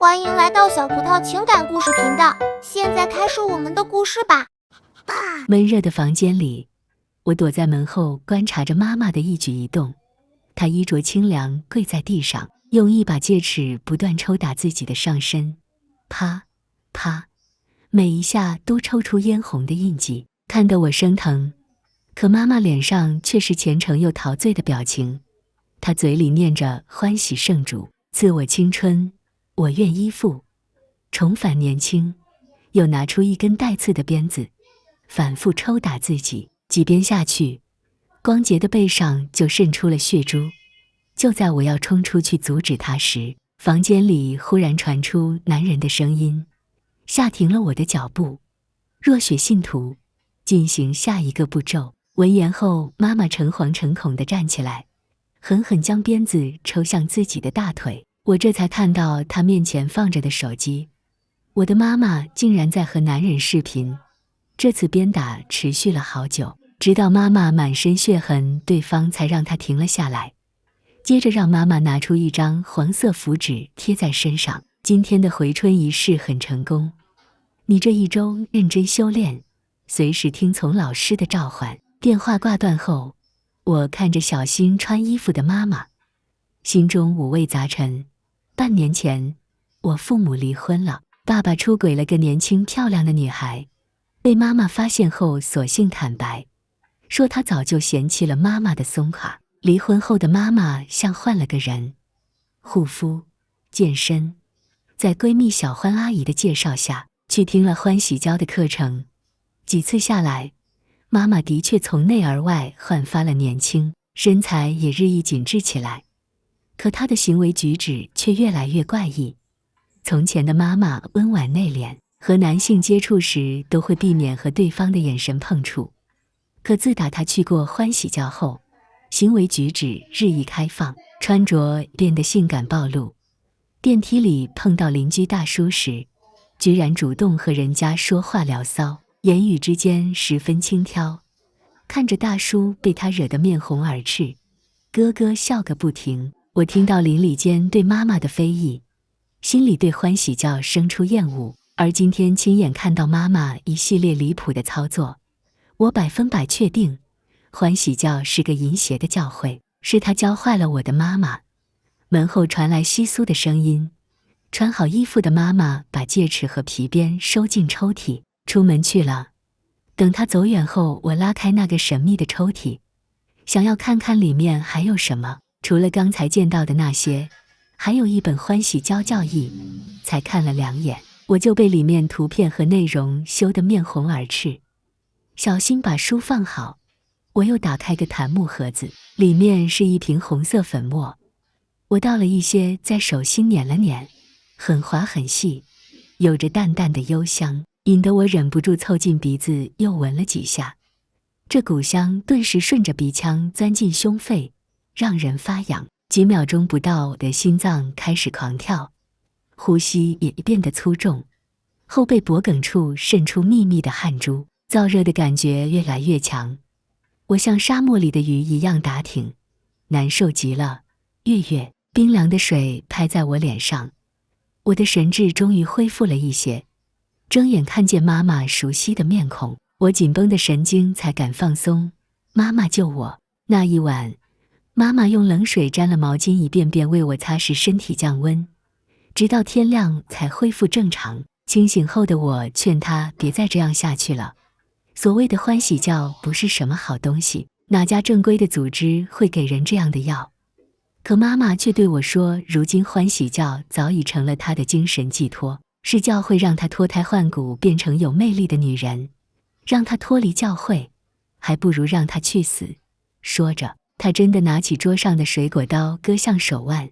欢迎来到小葡萄情感故事频道，现在开始我们的故事吧。闷热的房间里，我躲在门后观察着妈妈的一举一动。她衣着清凉，跪在地上，用一把戒尺不断抽打自己的上身，啪啪，每一下都抽出嫣红的印记，看得我生疼。可妈妈脸上却是虔诚又陶醉的表情，她嘴里念着欢喜圣主，赐我青春，我愿依附，重返年轻。又拿出一根带刺的鞭子，反复抽打自己，几鞭下去，光洁的背上就渗出了血珠。就在我要冲出去阻止他时，房间里忽然传出男人的声音，吓停了我的脚步。若雪信徒，进行下一个步骤。闻言后，妈妈诚惶诚恐地站起来，狠狠将鞭子抽向自己的大腿。我这才看到她面前放着的手机，我的妈妈竟然在和男人视频。这次鞭打持续了好久，直到妈妈满身血痕，对方才让她停了下来。接着让妈妈拿出一张黄色符纸贴在身上，今天的回春仪式很成功，你这一周认真修炼，随时听从老师的召唤。电话挂断后，我看着小心穿衣服的妈妈，心中五味杂陈。半年前，我父母离婚了，爸爸出轨了个年轻漂亮的女孩，被妈妈发现后索性坦白，说他早就嫌弃了妈妈的松垮。离婚后的妈妈像换了个人，护肤、健身，在闺蜜小欢阿姨的介绍下，去听了欢喜教的课程。几次下来，妈妈的确从内而外焕发了年轻，身材也日益紧致起来。可她的行为举止却越来越怪异。从前的妈妈温婉内敛，和男性接触时都会避免和对方的眼神碰触。可自打她去过欢喜教后，行为举止日益开放，穿着变得性感暴露。电梯里碰到邻居大叔时，居然主动和人家说话聊骚，言语之间十分轻佻。看着大叔被他惹得面红耳赤，咯咯笑个不停。我听到邻里间对妈妈的非议，心里对欢喜教生出厌恶。而今天亲眼看到妈妈一系列离谱的操作，我100%确定欢喜教是个淫邪的教会，是他教坏了我的妈妈。门后传来窸窣的声音，穿好衣服的妈妈把戒尺和皮鞭收进抽屉，出门去了。等她走远后，我拉开那个神秘的抽屉，想要看看里面还有什么。除了刚才见到的那些，还有一本欢喜教教义，才看了2眼，我就被里面图片和内容羞得面红耳赤。小心把书放好，我又打开个檀木盒子，里面是一瓶红色粉末。我倒了一些在手心捻了捻，很滑很细，有着淡淡的幽香，引得我忍不住凑近鼻子又闻了几下。这股香顿时顺着鼻腔钻进胸肺，让人发痒。几秒钟不到，我的心脏开始狂跳，呼吸也变得粗重，后背脖颈处渗出密密的汗珠，燥热的感觉越来越强。我像沙漠里的鱼一样打挺，难受极了。月冰凉的水拍在我脸上，我的神智终于恢复了一些。睁眼看见妈妈熟悉的面孔，我紧绷的神经才敢放松。妈妈救我。那一晚，妈妈用冷水沾了毛巾，一遍遍为我擦拭身体降温，直到天亮才恢复正常。清醒后的我劝她别再这样下去了，所谓的欢喜教不是什么好东西，哪家正规的组织会给人这样的药？可妈妈却对我说，如今欢喜教早已成了她的精神寄托，是教会让她脱胎换骨，变成有魅力的女人，让她脱离教会，还不如让她去死。说着，她真的拿起桌上的水果刀割向手腕，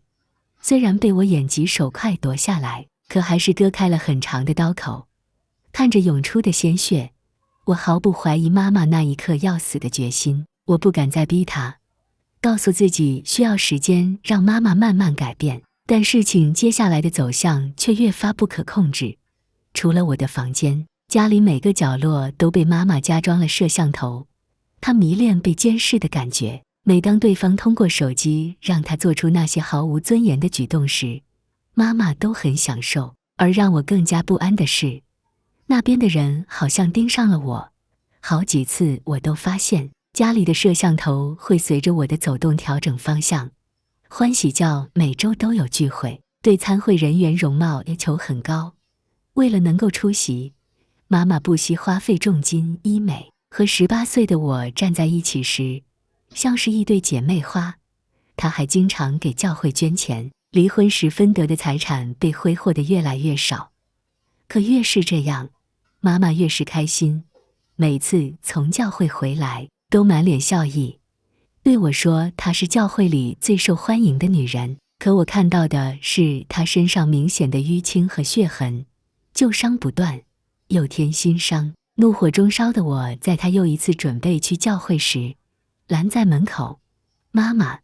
虽然被我眼疾手快夺下来，可还是割开了很长的刀口。看着涌出的鲜血，我毫不怀疑妈妈那一刻要死的决心。我不敢再逼她，告诉自己需要时间让妈妈慢慢改变。但事情接下来的走向却越发不可控制。除了我的房间，家里每个角落都被妈妈加装了摄像头。她迷恋被监视的感觉，每当对方通过手机让她做出那些毫无尊严的举动时，妈妈都很享受。而让我更加不安的是，那边的人好像盯上了我。好几次我都发现家里的摄像头会随着我的走动调整方向。欢喜教每周都有聚会，对参会人员容貌要求很高。为了能够出席，妈妈不惜花费重金医美。和18岁的我站在一起时，像是一对姐妹花。她还经常给教会捐钱，离婚时分得的财产被挥霍得越来越少。可越是这样，妈妈越是开心。每次从教会回来，都满脸笑意，对我说她是教会里最受欢迎的女人。可我看到的是她身上明显的淤青和血痕，旧伤不断，又添新伤。怒火中烧的我，在她又一次准备去教会时，拦在门口。妈妈，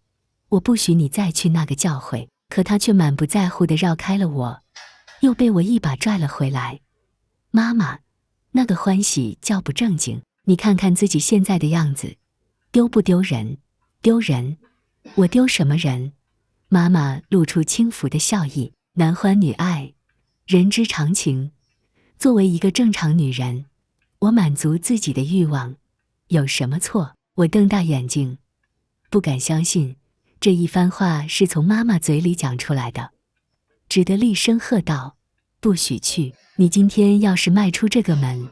我不许你再去那个教会。可她却满不在乎地绕开了我，又被我一把拽了回来。妈妈，那个欢喜叫不正经，你看看自己现在的样子，丢不丢人？丢人？我丢什么人？妈妈露出轻浮的笑意。男欢女爱，人之常情。作为一个正常女人，我满足自己的欲望，有什么错？我瞪大眼睛，不敢相信这一番话是从妈妈嘴里讲出来的，只得厉声喝道：不许去！你今天要是迈出这个门，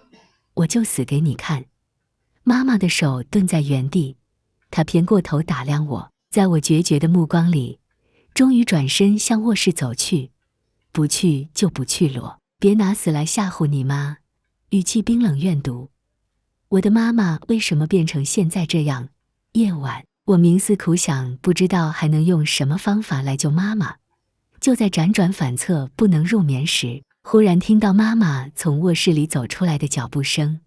我就死给你看！妈妈的手顿在原地，她偏过头打量我，在我决绝的目光里，终于转身向卧室走去。不去就不去咯，别拿死来吓唬你妈！语气冰冷怨毒。我的妈妈为什么变成现在这样？夜晚，我冥思苦想，不知道还能用什么方法来救妈妈。就在辗转反侧不能入眠时，忽然听到妈妈从卧室里走出来的脚步声，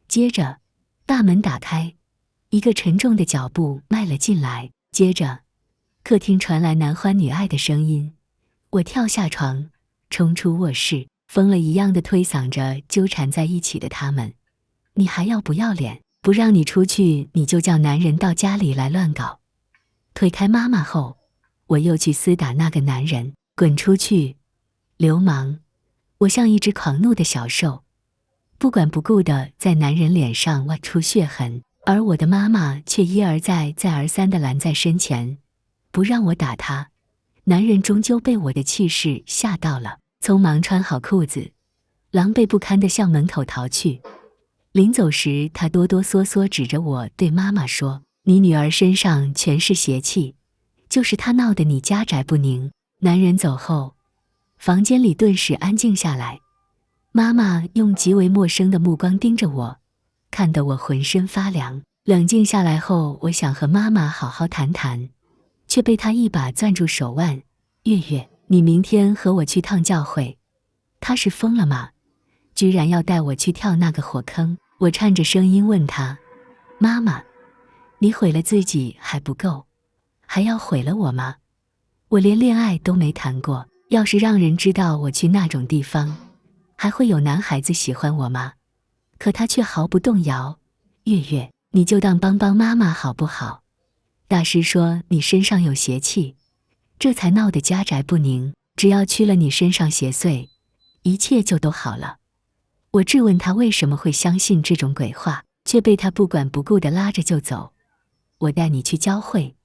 接着大门打开，一个沉重的脚步迈了进来，接着客厅传来男欢女爱的声音。我跳下床，冲出卧室，疯了一样的推搡着纠缠在一起的他们。你还要不要脸？不让你出去，你就叫男人到家里来乱搞。推开妈妈后，我又去厮打那个男人。滚出去，流氓！我像一只狂怒的小兽，不管不顾地在男人脸上挖出血痕，而我的妈妈却一而再再而三地拦在身前，不让我打他。男人终究被我的气势吓到了，匆忙穿好裤子，狼狈不堪地向门口逃去。临走时，他哆哆嗦嗦指着我对妈妈说：你女儿身上全是邪气，就是她闹得你家宅不宁。男人走后，房间里顿时安静下来。妈妈用极为陌生的目光盯着我，看得我浑身发凉。冷静下来后，我想和妈妈好好谈谈，却被她一把攥住手腕。月月，你明天和我去趟教会。她是疯了吗？居然要带我去跳那个火坑。我颤着声音问她：妈妈，你毁了自己还不够，还要毁了我吗？我连恋爱都没谈过，要是让人知道我去那种地方，还会有男孩子喜欢我吗？可他却毫不动摇。月月，你就当帮帮妈妈好不好？大师说你身上有邪气，这才闹得家宅不宁，只要去了你身上邪祟，一切就都好了。我质问他为什么会相信这种鬼话，却被他不管不顾地拉着就走。我带你去教会，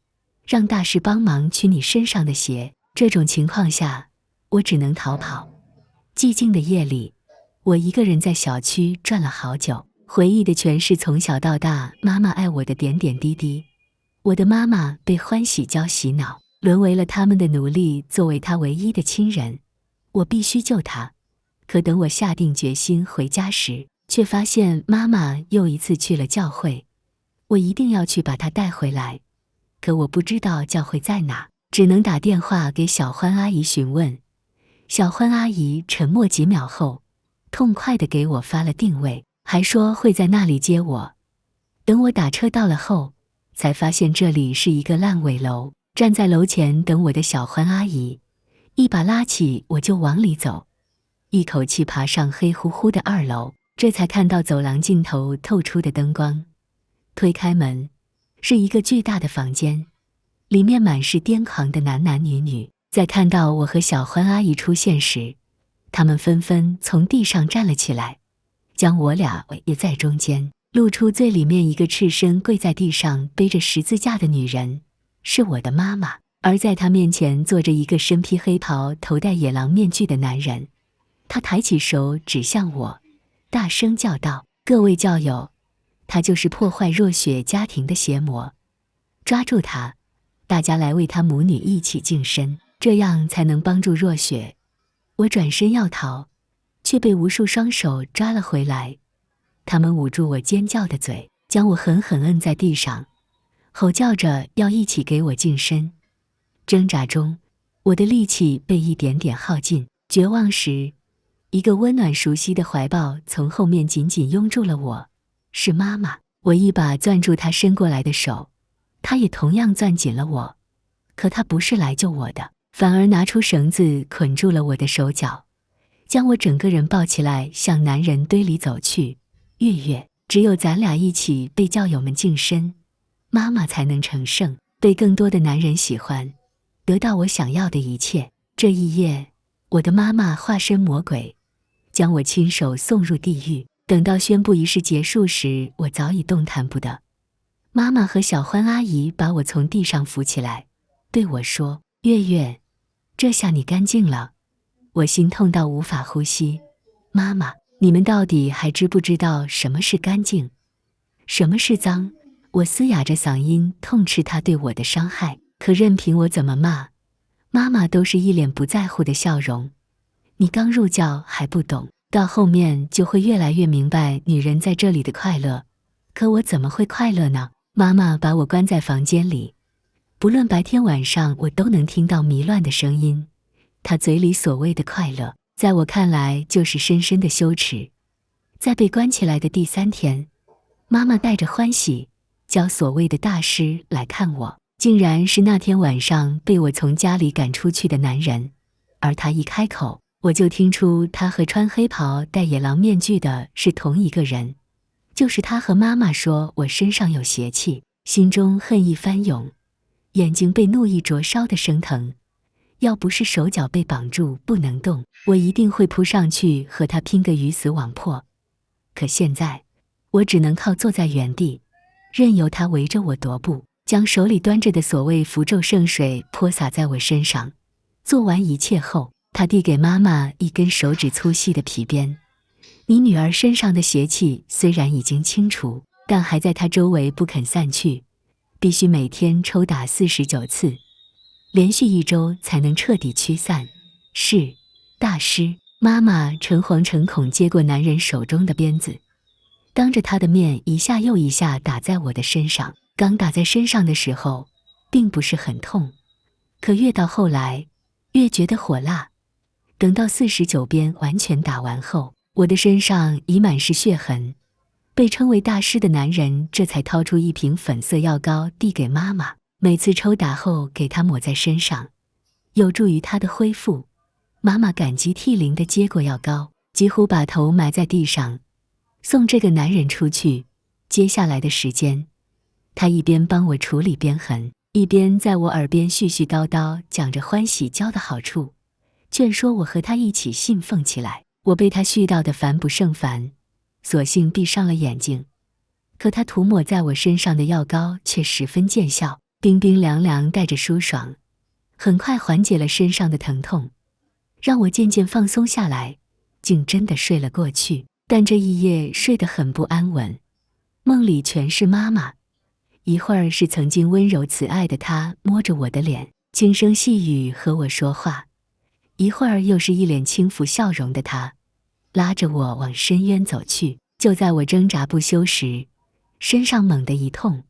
让大师帮忙驱你身上的邪。这种情况下，我只能逃跑。寂静的夜里，我一个人在小区转了好久，回忆的全是从小到大妈妈爱我的点点滴滴。我的妈妈被欢喜教洗脑，沦为了他们的奴隶，作为她唯一的亲人，我必须救她。可等我下定决心回家时，却发现妈妈又一次去了教会。我一定要去把她带回来，可我不知道教会在哪，只能打电话给小欢阿姨询问。小欢阿姨沉默几秒后，痛快地给我发了定位，还说会在那里接我。等我打车到了后，才发现这里是一个烂尾楼。站在楼前等我的小欢阿姨一把拉起我就往里走，一口气爬上黑乎乎的2楼，这才看到走廊尽头透出的灯光。推开门，是一个巨大的房间，里面满是癫狂的男男女女。在看到我和小欢阿姨出现时，他们纷纷从地上站了起来，将我俩围在中间，露出最里面一个赤身跪在地上背着十字架的女人，是我的妈妈。而在她面前坐着一个身披黑袍、头戴野狼面具的男人，他抬起手指向我，大声叫道：“各位教友，他就是破坏若雪家庭的邪魔，抓住他，大家来为他母女一起净身，这样才能帮助若雪。”我转身要逃，却被无数双手抓了回来，他们捂住我尖叫的嘴，将我狠狠摁在地上，吼叫着要一起给我净身。挣扎中，我的力气被一点点耗尽，绝望时，一个温暖熟悉的怀抱从后面紧紧拥住了我，是妈妈。我一把攥住她伸过来的手，她也同样攥紧了我，可她不是来救我的，反而拿出绳子捆住了我的手脚，将我整个人抱起来向男人堆里走去。月月，只有咱俩一起被教友们净身，妈妈才能成圣，被更多的男人喜欢，得到我想要的一切。这一夜，我的妈妈化身魔鬼，将我亲手送入地狱。等到宣布仪式结束时，我早已动弹不得。妈妈和小欢阿姨把我从地上扶起来，对我说：“月月，这下你干净了。”我心痛到无法呼吸。妈妈，你们到底还知不知道什么是干净，什么是脏？我嘶哑着嗓音痛斥她对我的伤害，可任凭我怎么骂，妈妈都是一脸不在乎的笑容。你刚入教还不懂，到后面就会越来越明白女人在这里的快乐。可我怎么会快乐呢？妈妈把我关在房间里，不论白天晚上，我都能听到迷乱的声音。她嘴里所谓的快乐，在我看来就是深深的羞耻。在被关起来的第3天，妈妈带着欢喜，叫所谓的大师来看我，竟然是那天晚上被我从家里赶出去的男人。而他一开口，我就听出他和穿黑袍戴野狼面具的是同一个人，就是他和妈妈说我身上有邪气，心中恨意翻涌，眼睛被怒意灼烧的生疼。要不是手脚被绑住不能动，我一定会扑上去和他拼个鱼死网破。可现在，我只能靠坐在原地，任由他围着我踱步，将手里端着的所谓符咒圣水泼洒在我身上。做完一切后，他递给妈妈一根手指粗细的皮鞭。你女儿身上的邪气虽然已经清除，但还在她周围不肯散去，必须每天抽打49次，连续1周才能彻底驱散。是，大师。妈妈诚惶诚恐接过男人手中的鞭子，当着他的面一下又一下打在我的身上。刚打在身上的时候，并不是很痛，可越到后来，越觉得火辣。等到49鞭完全打完后，我的身上已满是血痕。被称为大师的男人这才掏出一瓶粉色药膏递给妈妈，每次抽打后给她抹在身上，有助于她的恢复。妈妈感激涕零地接过药膏，几乎把头埋在地上，送这个男人出去。接下来的时间，他一边帮我处理鞭痕，一边在我耳边絮絮叨叨讲着欢喜教的好处，劝说我和他一起信奉起来。我被他絮叨得烦不胜烦，索性闭上了眼睛。可他涂抹在我身上的药膏却十分见效，冰冰凉凉带着舒爽，很快缓解了身上的疼痛，让我渐渐放松下来，竟真的睡了过去。但这一夜睡得很不安稳，梦里全是妈妈，一会儿是曾经温柔慈爱的她摸着我的脸，轻声细语和我说话，一会儿又是一脸轻浮笑容的她，拉着我往深渊走去。就在我挣扎不休时，身上猛地一痛，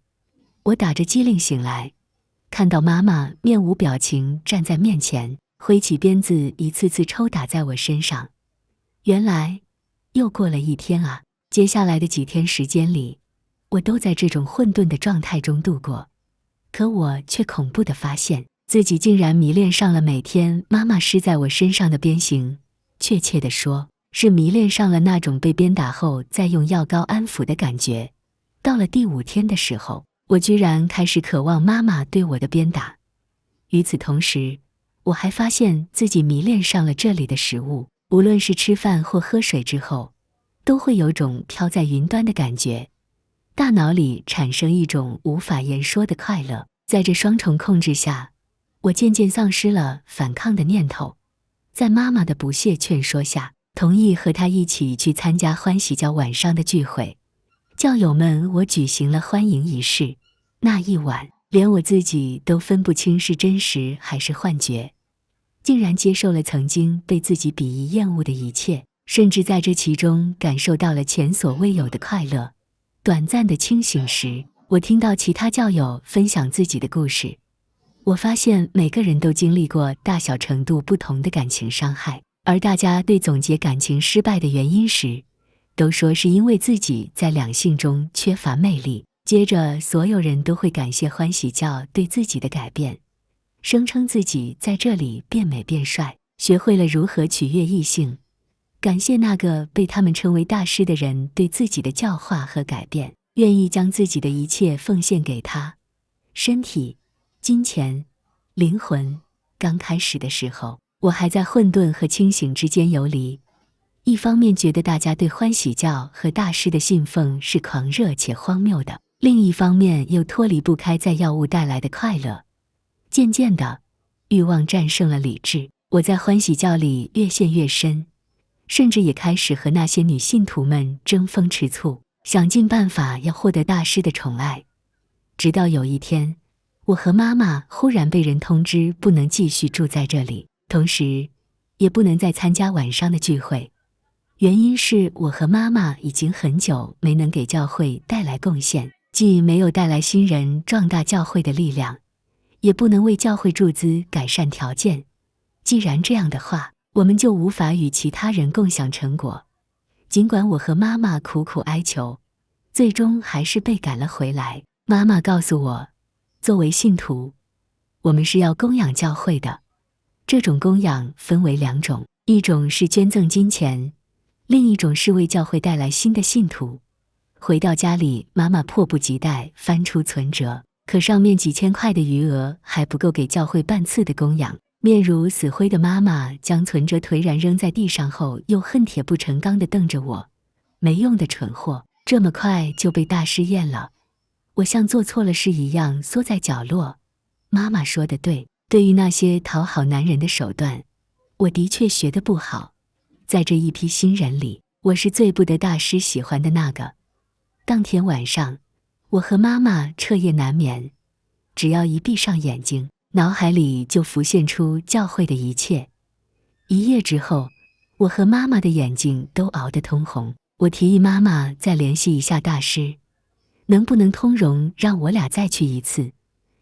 我打着机灵醒来，看到妈妈面无表情站在面前，挥起鞭子一次次抽打在我身上。原来又过了1天啊！接下来的几天时间里，我都在这种混沌的状态中度过。可我却恐怖地发现，自己竟然迷恋上了每天妈妈施在我身上的鞭刑，确切地说，是迷恋上了那种被鞭打后再用药膏安抚的感觉。到了第5天的时候，我居然开始渴望妈妈对我的鞭打。与此同时，我还发现自己迷恋上了这里的食物，无论是吃饭或喝水之后，都会有种飘在云端的感觉，大脑里产生一种无法言说的快乐。在这双重控制下，我渐渐丧失了反抗的念头，在妈妈的不懈劝说下，同意和她一起去参加欢喜教晚上的聚会。教友们我举行了欢迎仪式，那一晚连我自己都分不清是真实还是幻觉，竟然接受了曾经被自己鄙夷厌恶的一切，甚至在这其中感受到了前所未有的快乐。短暂的清醒时，我听到其他教友分享自己的故事，我发现每个人都经历过大小程度不同的感情伤害，而大家对总结感情失败的原因时，都说是因为自己在两性中缺乏魅力。接着所有人都会感谢欢喜教对自己的改变，声称自己在这里变美变帅，学会了如何取悦异性，感谢那个被他们称为大师的人对自己的教化和改变，愿意将自己的一切奉献给他，身体、金钱、灵魂。刚开始的时候，我还在混沌和清醒之间游离，一方面觉得大家对欢喜教和大师的信奉是狂热且荒谬的，另一方面又脱离不开在药物带来的快乐。渐渐的，欲望战胜了理智，我在欢喜教里越陷越深，甚至也开始和那些女信徒们争风吃醋，想尽办法要获得大师的宠爱。直到有一天，我和妈妈忽然被人通知不能继续住在这里，同时也不能再参加晚上的聚会。原因是我和妈妈已经很久没能给教会带来贡献，既没有带来新人壮大教会的力量，也不能为教会注资改善条件。既然这样的话，我们就无法与其他人共享成果。尽管我和妈妈苦苦哀求，最终还是被赶了回来。妈妈告诉我，作为信徒，我们是要供养教会的。这种供养分为两种，一种是捐赠金钱，另一种是为教会带来新的信徒。回到家里，妈妈迫不及待翻出存折，可上面几千块的余额还不够给教会半次的供养。面如死灰的妈妈将存折颓然扔在地上后，又恨铁不成钢地瞪着我，没用的蠢货，这么快就被大师验了。我像做错了事一样缩在角落。妈妈说的对，对于那些讨好男人的手段，我的确学得不好。在这一批新人里，我是最不得大师喜欢的那个。当天晚上，我和妈妈彻夜难眠，只要一闭上眼睛，脑海里就浮现出教会的一切。一夜之后，我和妈妈的眼睛都熬得通红。我提议妈妈再联系一下大师，能不能通融让我俩再去一次，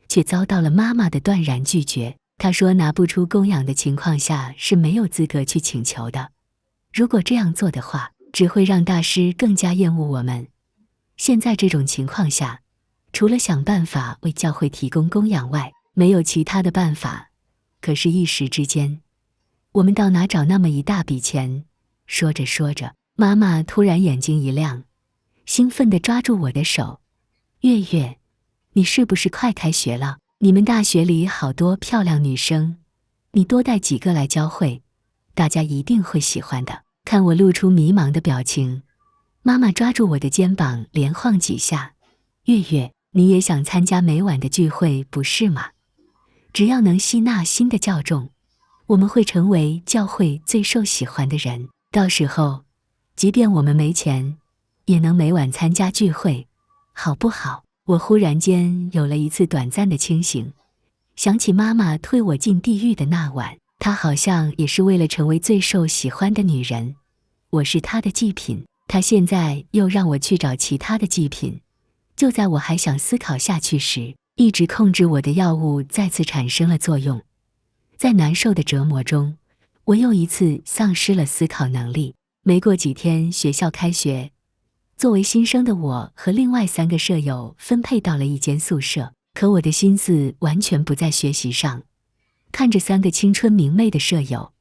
却遭到了妈妈的断然拒绝。她说拿不出供养的情况下是没有资格去请求的，如果这样做的话，只会让大师更加厌恶我们。现在这种情况下，除了想办法为教会提供供养外，没有其他的办法。可是一时之间，我们到哪找那么一大笔钱？说着说着，妈妈突然眼睛一亮，兴奋地抓住我的手。月月，你是不是快开学了？你们大学里好多漂亮女生，你多带几个来教会，大家一定会喜欢的。看我露出迷茫的表情，妈妈抓住我的肩膀连晃几下。月月，你也想参加每晚的聚会不是吗？只要能吸纳新的教众，我们会成为教会最受喜欢的人。到时候，即便我们没钱，也能每晚参加聚会，好不好？我忽然间有了一次短暂的清醒，想起妈妈推我进地狱的那晚，她好像也是为了成为最受喜欢的女人，我是她的祭品，她现在又让我去找其他的祭品。就在我还想思考下去时，一直控制我的药物再次产生了作用。在难受的折磨中，我又一次丧失了思考能力。没过几天，学校开学，作为新生的我和另外3个舍友分配到了一间宿舍，可我的心思完全不在学习上。看着3个青春明媚的舍友，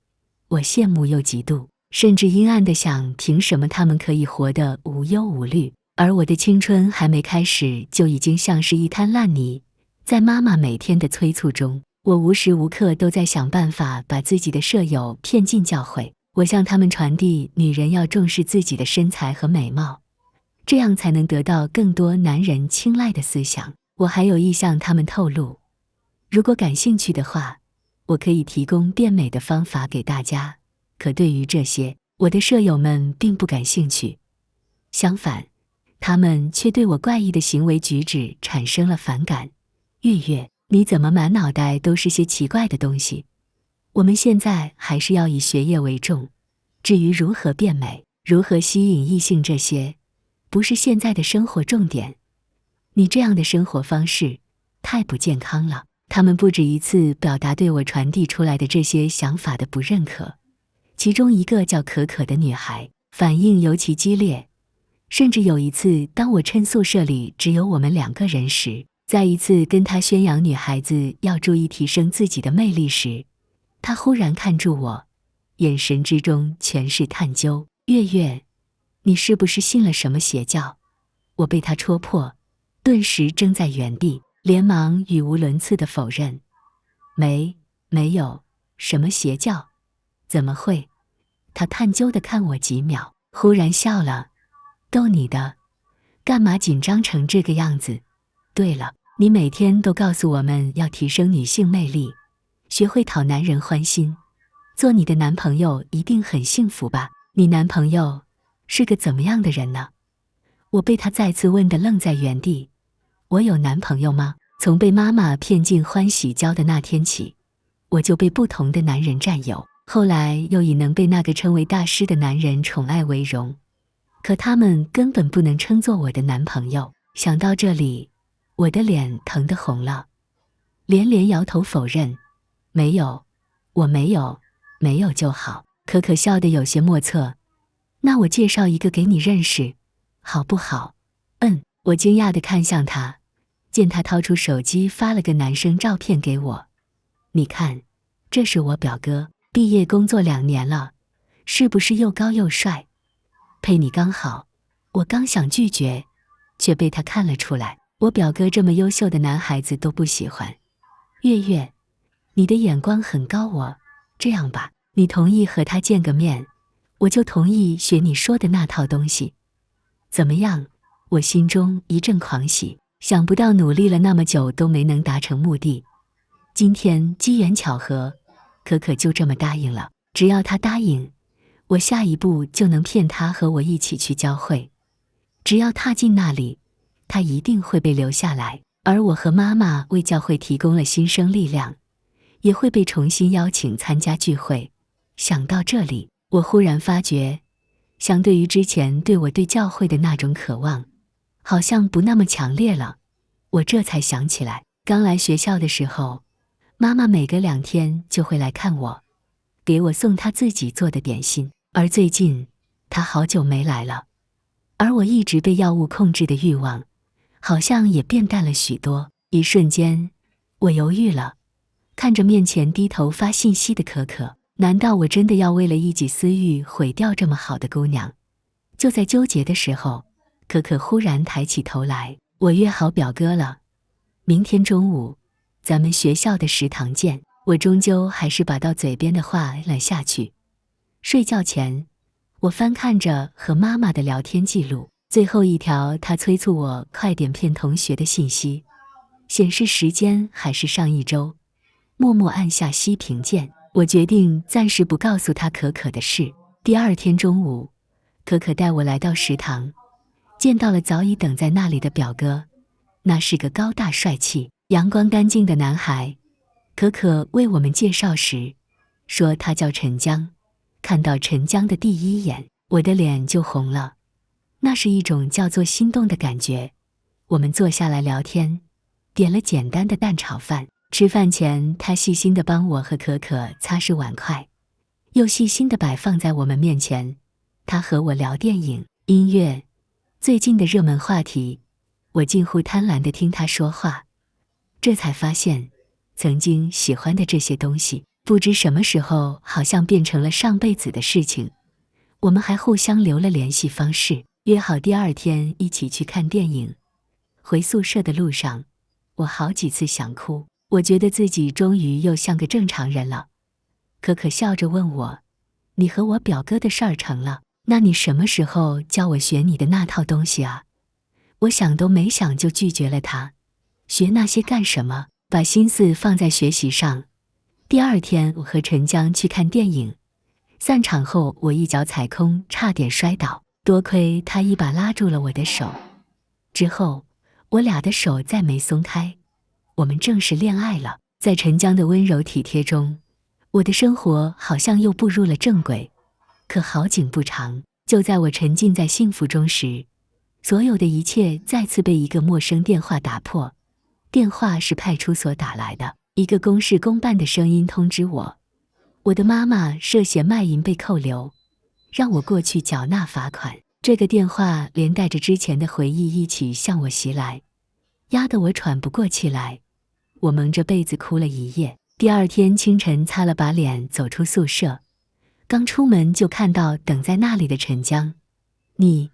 我羡慕又嫉妒，甚至阴暗地想，凭什么他们可以活得无忧无虑，而我的青春还没开始就已经像是一滩烂泥。在妈妈每天的催促中，我无时无刻都在想办法把自己的舍友骗进教会。我向他们传递女人要重视自己的身材和美貌，这样才能得到更多男人青睐的思想。我还有意向他们透露，如果感兴趣的话，我可以提供变美的方法给大家。可对于这些，我的舍友们并不感兴趣，相反，他们却对我怪异的行为举止产生了反感。月月，你怎么满脑袋都是些奇怪的东西？我们现在还是要以学业为重，至于如何变美、如何吸引异性，这些不是现在的生活重点。你这样的生活方式太不健康了。他们不止一次表达对我传递出来的这些想法的不认可，其中一个叫可可的女孩反应尤其激烈，甚至有一次，当我趁宿舍里只有我们2个人时，再一次跟她宣扬女孩子要注意提升自己的魅力时，她忽然看住我，眼神之中全是探究。月月，你是不是信了什么邪教？我被她戳破，顿时怔在原地，连忙语无伦次地否认。没有，什么邪教？怎么会？她探究地看我几秒，忽然笑了。逗你的，干嘛紧张成这个样子？对了，你每天都告诉我们要提升女性魅力，学会讨男人欢心，做你的男朋友一定很幸福吧？你男朋友是个怎么样的人呢？我被他再次问得愣在原地。我有男朋友吗？从被妈妈骗进欢喜交的那天起，我就被不同的男人占有，后来又以能被那个称为大师的男人宠爱为荣，可他们根本不能称作我的男朋友。想到这里，我的脸疼得红了，连连摇头否认。没有，我没有，没有就好。可可笑得有些莫测。那我介绍一个给你认识，好不好？我惊讶地看向他，见他掏出手机发了个男生照片给我。你看，这是我表哥，毕业工作2年了，是不是又高又帅？配你刚好。我刚想拒绝，却被他看了出来。我表哥这么优秀的男孩子都不喜欢。月月，你的眼光很高。这样吧，你同意和他见个面，我就同意学你说的那套东西。怎么样？我心中一阵狂喜，想不到努力了那么久都没能达成目的，今天机缘巧合，可可就这么答应了。只要他答应，我下一步就能骗他和我一起去教会。只要踏进那里，他一定会被留下来，而我和妈妈为教会提供了新生力量，也会被重新邀请参加聚会。想到这里，我忽然发觉，相对于之前对我对教会的那种渴望，好像不那么强烈了。我这才想起来，刚来学校的时候，妈妈每隔2天就会来看我，给我送她自己做的点心，而最近她好久没来了，而我一直被药物控制的欲望好像也变淡了许多。一瞬间，我犹豫了，看着面前低头发信息的可可，难道我真的要为了一己私欲毁掉这么好的姑娘？就在纠结的时候，可可忽然抬起头来。我约好表哥了，明天中午咱们学校的食堂见。我终究还是把到嘴边的话咽了下去。睡觉前，我翻看着和妈妈的聊天记录，最后一条她催促我快点骗同学的信息，显示时间还是上1周。默默按下熄屏键，我决定暂时不告诉她可可的事。第2天中午，可可带我来到食堂，见到了早已等在那里的表哥。那是个高大帅气、阳光干净的男孩。可可为我们介绍时说他叫陈江。看到陈江的第一眼，我的脸就红了，那是一种叫做心动的感觉。我们坐下来聊天，点了简单的蛋炒饭。吃饭前，他细心地帮我和可可擦拭碗筷，又细心地摆放在我们面前。他和我聊电影、音乐，最近的热门话题，我近乎贪婪地听他说话。这才发现，曾经喜欢的这些东西，不知什么时候好像变成了上辈子的事情。我们还互相留了联系方式，约好第2天一起去看电影。回宿舍的路上，我好几次想哭，我觉得自己终于又像个正常人了。可可笑着问我：“你和我表哥的事儿成了，那你什么时候教我学你的那套东西啊？”我想都没想就拒绝了他。学那些干什么？把心思放在学习上。第二天，我和陈江去看电影，散场后我一脚踩空，差点摔倒，多亏他一把拉住了我的手。之后，我俩的手再没松开，我们正式恋爱了。在陈江的温柔体贴中，我的生活好像又步入了正轨。可好景不长，就在我沉浸在幸福中时，所有的一切再次被一个陌生电话打破。电话是派出所打来的，一个公事公办的声音通知我，我的妈妈涉嫌卖淫被扣留，让我过去缴纳罚款。这个电话连带着之前的回忆一起向我袭来，压得我喘不过气来。我蒙着被子哭了一夜。第二天清晨擦了把脸走出宿舍，刚出门就看到等在那里的陈江。你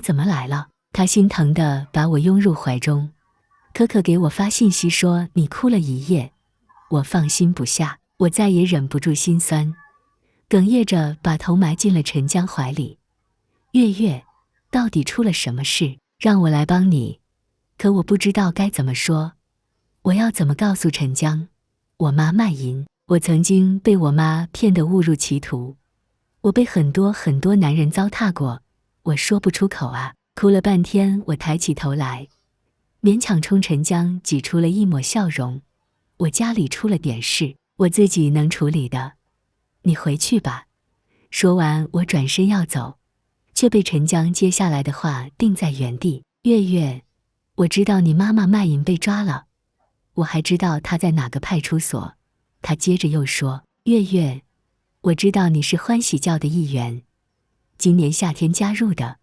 怎么来了？他心疼地把我拥入怀中。可可给我发信息说你哭了一夜，我放心不下，我再也忍不住心酸，哽咽着把头埋进了陈江怀里。月月，到底出了什么事？让我来帮你。可我不知道该怎么说，我要怎么告诉陈江？我妈卖淫，我曾经被我妈骗得误入歧途，我被很多男人糟蹋过，我说不出口啊。哭了半天，我抬起头来，勉强冲陈江挤出了一抹笑容。我家里出了点事，我自己能处理的，你回去吧。说完，我转身要走，却被陈江接下来的话定在原地。月月，我知道你妈妈卖淫被抓了，我还知道她在哪个派出所。他接着又说，月月，我知道你是欢喜教的一员，今年夏天加入的。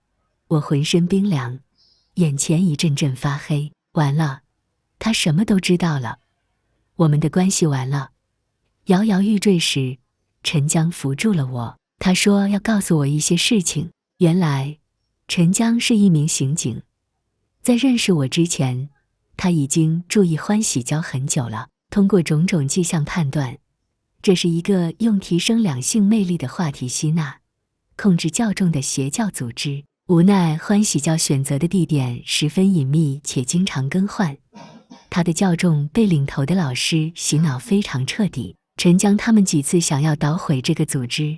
我浑身冰凉，眼前一阵阵发黑。完了，他什么都知道了，我们的关系完了。摇摇欲坠时，陈江扶住了我，他说要告诉我一些事情。原来，陈江是一名刑警，在认识我之前，他已经注意欢喜教很久了。通过种种迹象判断，这是一个用提升两性魅力的话题吸纳、控制较重的邪教组织。无奈欢喜教选择的地点十分隐秘且经常更换，他的教众被领头的老师洗脑非常彻底。陈江他们几次想要捣毁这个组织，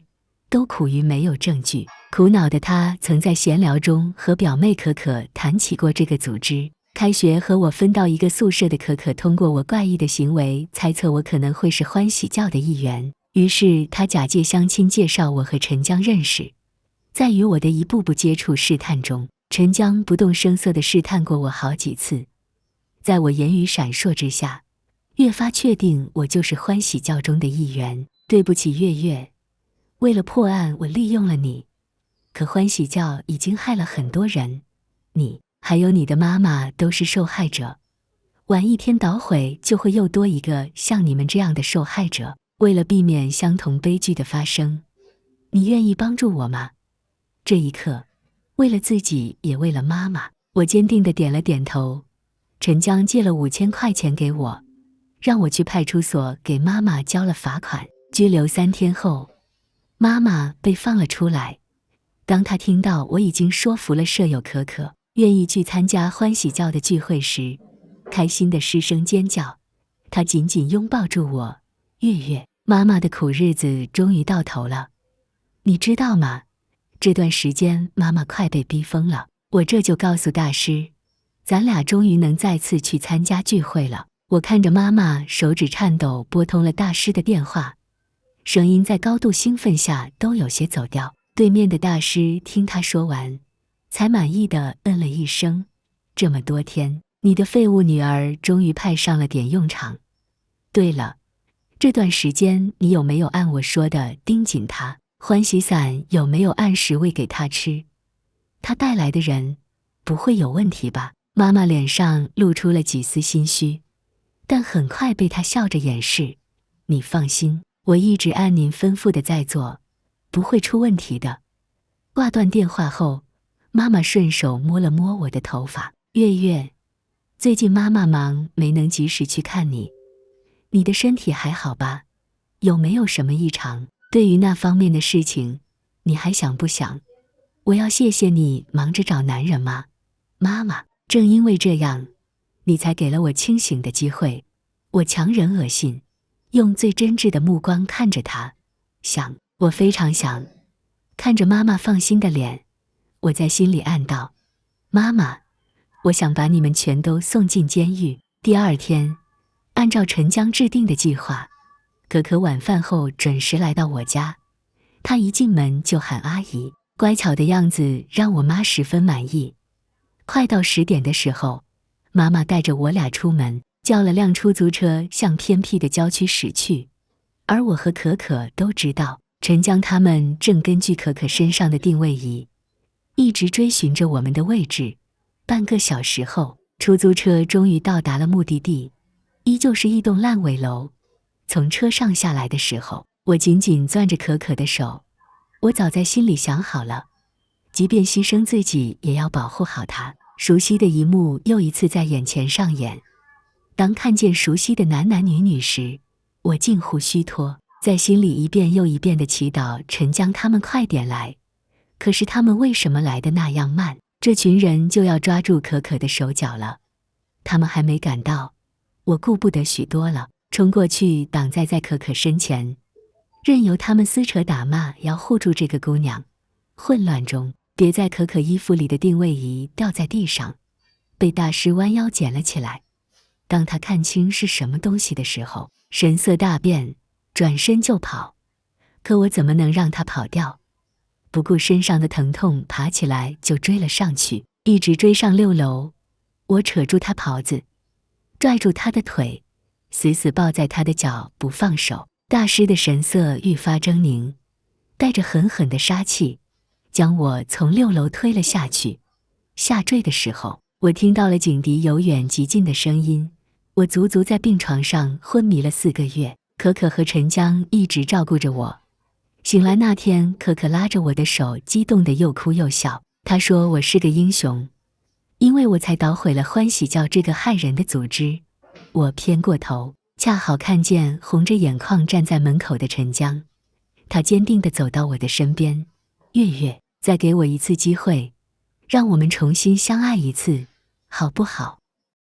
都苦于没有证据。苦恼的他曾在闲聊中和表妹可可谈起过这个组织。开学和我分到一个宿舍的可可通过我怪异的行为猜测我可能会是欢喜教的一员，于是他假借相亲介绍我和陈江认识。在与我的一步步接触试探中，陈江不动声色地试探过我好几次，在我言语闪烁之下，越发确定我就是欢喜教中的一员。对不起月月，为了破案我利用了你，可欢喜教已经害了很多人，你还有你的妈妈都是受害者，晚一天捣毁就会又多一个像你们这样的受害者。为了避免相同悲剧的发生，你愿意帮助我吗？这一刻，为了自己也为了妈妈，我坚定地点了点头。陈江借了5000块钱给我，让我去派出所给妈妈交了罚款。拘留3天后，妈妈被放了出来。当她听到我已经说服了舍友可可，愿意去参加欢喜教的聚会时，开心的失声尖叫。她紧紧拥抱住我，月月，妈妈的苦日子终于到头了。你知道吗？这段时间妈妈快被逼疯了，我这就告诉大师，咱俩终于能再次去参加聚会了。我看着妈妈手指颤抖拨通了大师的电话，声音在高度兴奋下都有些走调。对面的大师听他说完，才满意地嗯了一声。这么多天，你的废物女儿终于派上了点用场。对了，这段时间你有没有按我说的盯紧她？欢喜散有没有按时喂给她吃？她带来的人不会有问题吧？妈妈脸上露出了几丝心虚，但很快被她笑着掩饰。你放心，我一直按您吩咐的在做，不会出问题的。挂断电话后，妈妈顺手摸了摸我的头发。月月，最近妈妈忙，没能及时去看你，你的身体还好吧？有没有什么异常？对于那方面的事情，你还想不想？我要谢谢你忙着找男人吗？妈妈，正因为这样，你才给了我清醒的机会。我强忍恶心，用最真挚的目光看着他，我非常想。看着妈妈放心的脸，我在心里暗道：妈妈，我想把你们全都送进监狱。第二天，按照陈江制定的计划，可可晚饭后准时来到我家。她一进门就喊阿姨，乖巧的样子让我妈十分满意。快到10点的时候，妈妈带着我俩出门，叫了辆出租车向偏僻的郊区驶去。而我和可可都知道，陈江他们正根据可可身上的定位仪，一直追寻着我们的位置。半个小时后，出租车终于到达了目的地，依旧是一栋烂尾楼。从车上下来的时候，我紧紧攥着可可的手。我早在心里想好了，即便牺牲自己也要保护好她。熟悉的一幕又一次在眼前上演。当看见熟悉的男男女女时，我近乎虚脱，在心里一遍又一遍地祈祷陈江他们快点来。可是他们为什么来的那样慢？这群人就要抓住可可的手脚了。他们还没赶到，我顾不得许多了，冲过去挡在可可身前，任由他们撕扯打骂，要护住这个姑娘。混乱中，别在可可衣服里的定位仪掉在地上，被大师弯腰捡了起来。当他看清是什么东西的时候，神色大变，转身就跑。可我怎么能让他跑掉？不顾身上的疼痛，爬起来就追了上去，一直追上6楼。我扯住他袍子，拽住他的腿，死死抱在他的脚不放手。大师的神色愈发狰狞，带着狠狠的杀气，将我从6楼推了下去。下坠的时候，我听到了警笛由远及近的声音。我足足在病床上昏迷了4个月，可可和陈江一直照顾着我。醒来那天，可可拉着我的手，激动得又哭又笑。她说我是个英雄，因为我才捣毁了欢喜教这个害人的组织。我偏过头，恰好看见红着眼眶站在门口的陈江。他坚定地走到我的身边，月月，再给我一次机会，让我们重新相爱一次，好不好？